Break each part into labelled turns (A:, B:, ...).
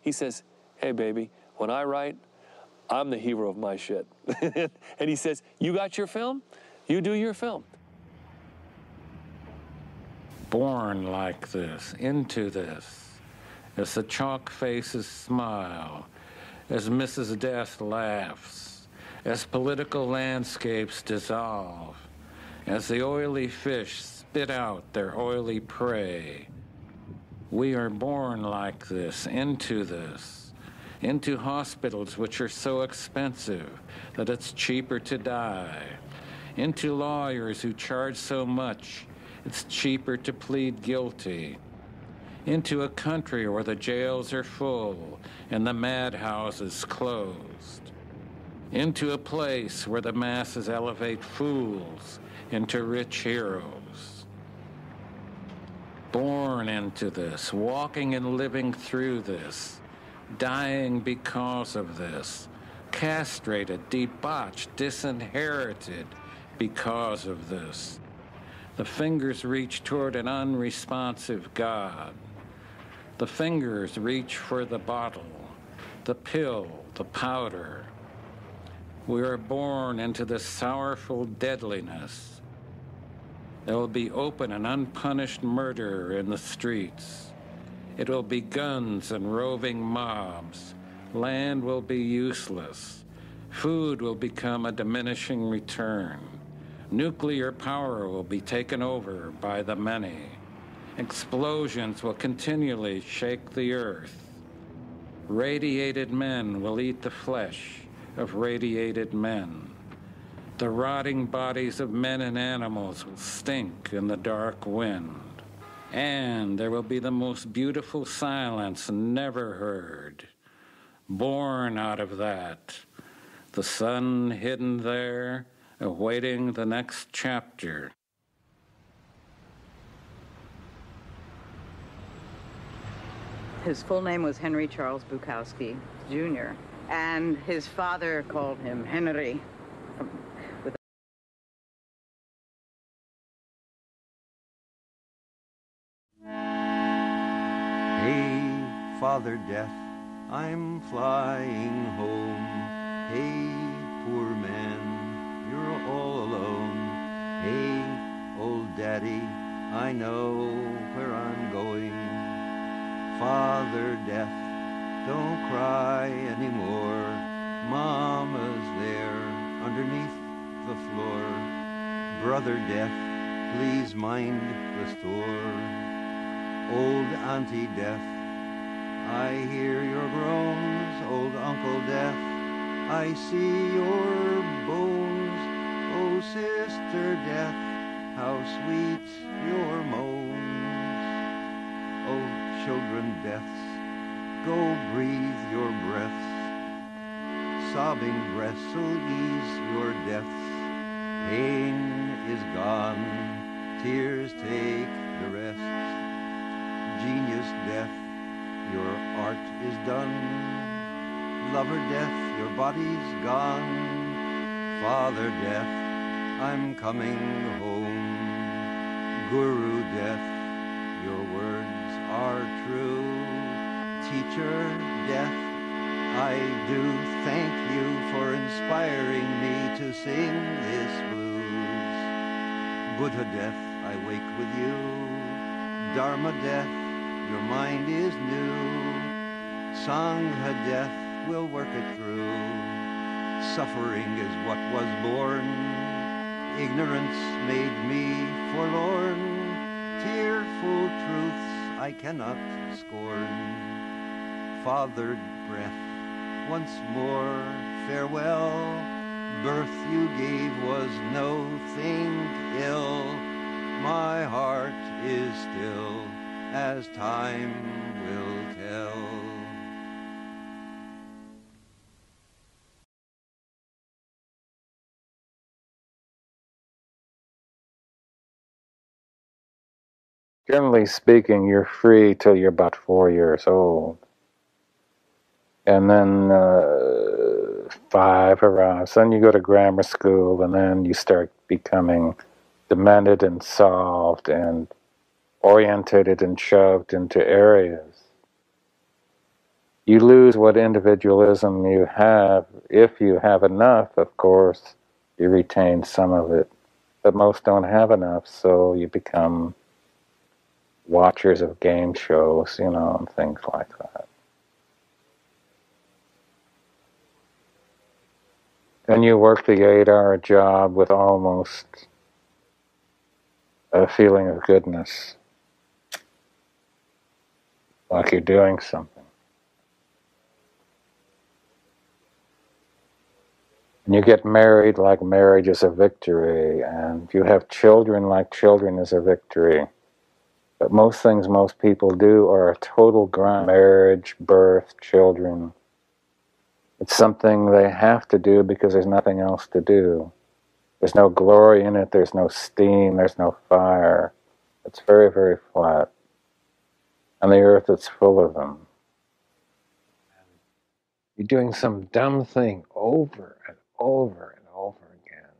A: He says, hey, baby, when I write, I'm the hero of my shit. And he says, you got your film? You do your film.
B: Born like this, into this, as the chalk faces smile, as Mrs. Death laughs, as political landscapes dissolve, as the oily fish spit out their oily prey. We are born like this, into hospitals which are so expensive that it's cheaper to die, into lawyers who charge so much it's cheaper to plead guilty, into a country where the jails are full and the madhouses closed, into a place where the masses elevate fools into rich heroes. Born into this, walking and living through this, dying because of this, castrated, debauched, disinherited because of this. The fingers reach toward an unresponsive God. The fingers reach for the bottle, the pill, the powder. We are born into this sorrowful deadliness. There will be open and unpunished murder in the streets. It will be guns and roving mobs. Land will be useless. Food will become a diminishing return. Nuclear power will be taken over by the many. Explosions will continually shake the earth. Radiated men will eat the flesh of radiated men. The rotting bodies of men and animals will stink in the dark wind. And there will be the most beautiful silence never heard. Born out of that, the sun hidden there, awaiting the next chapter.
C: His full name was Henry Charles Bukowski, Jr., and his father called him Henry.
D: Hey, Father Death, I'm flying home. Hey, poor man, you're all alone. Hey, old daddy, I know where I'm going. Father Death, don't cry anymore. Mama's there underneath the floor. Brother Death, please mind the store. Old Auntie Death, I hear your groans. Old Uncle Death, I see your bones. Oh, Sister Death, how sweet your moans. Oh, children deaths, go breathe your breaths. Sobbing breaths will ease your deaths. Pain is gone, tears take the rest. Genius Death, your art is done. Lover Death, your body's gone. Father Death, I'm coming home. Guru Death, your words are true. Teacher Death, I do thank you for inspiring me to sing this blues. Buddha Death, I wake with you. Dharma Death, your mind is new. Sangha Death will work it through. Suffering is what was born. Ignorance made me forlorn. Tearful truths I cannot scorn. Fathered breath, once more farewell. Birth you gave was no thing ill. My heart is still, as time will tell.
B: Generally speaking, you're free till you're about 4 years old. And then 5 arrives. Then you go to grammar school, and then you start becoming demented and solved and orientated and shoved into areas. You lose what individualism you have. If you have enough, of course, you retain some of it. But most don't have enough, so you become watchers of game shows, and things like that. And you work the 8-hour job with almost a feeling of goodness, like you're doing something. And you get married like marriage is a victory, and you have children like children is a victory. But most things most people do are a total grind. Marriage, birth, children. It's something they have to do because there's nothing else to do. There's no glory in it, there's no steam, there's no fire. It's very, very flat. And the earth is full of them. You're doing some dumb thing over and over and over again.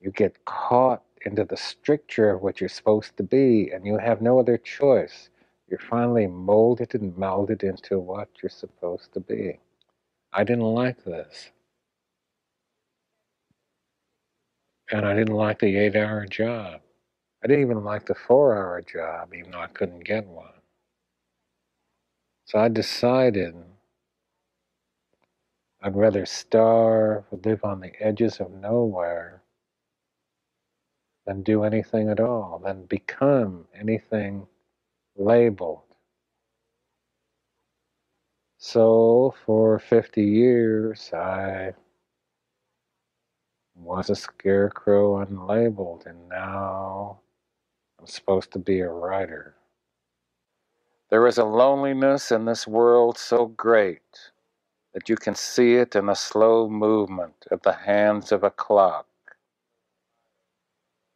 B: You get caught into the stricture of what you're supposed to be, and you have no other choice. You're finally molded and melded into what you're supposed to be. I didn't like this. And I didn't like the 8-hour job. I didn't even like the 4-hour job, even though I couldn't get one. So I decided I'd rather starve, live on the edges of nowhere, than do anything at all, than become anything labeled. So for 50 years, I was a scarecrow unlabeled, and now I'm supposed to be a writer. There is a loneliness in this world so great that you can see it in the slow movement of the hands of a clock.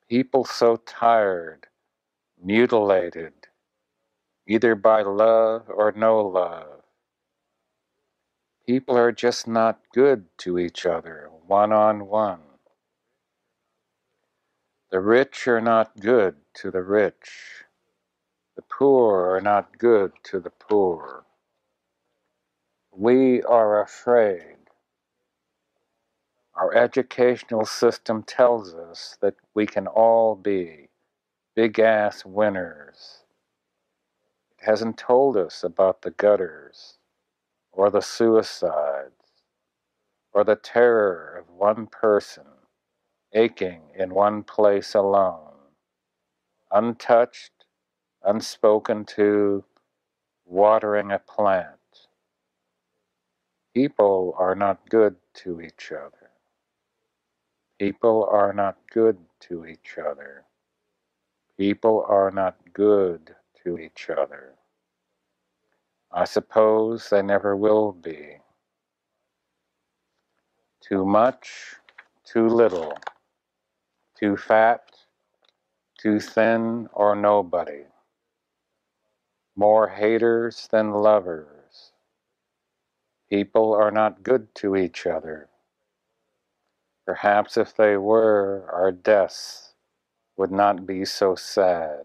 B: People so tired, mutilated, either by love or no love. People are just not good to each other, one-on-one. The rich are not good to the rich. The poor are not good to the poor. We are afraid. Our educational system tells us that we can all be big-ass winners. It hasn't told us about the gutters, or the suicides, or the terror of one person aching in one place alone, untouched, unspoken to, watering a plant. People are not good to each other. People are not good to each other. People are not good to each other. I suppose they never will be. Too much, too little. Too fat, too thin, or nobody. More haters than lovers. People are not good to each other. Perhaps if they were, our deaths would not be so sad.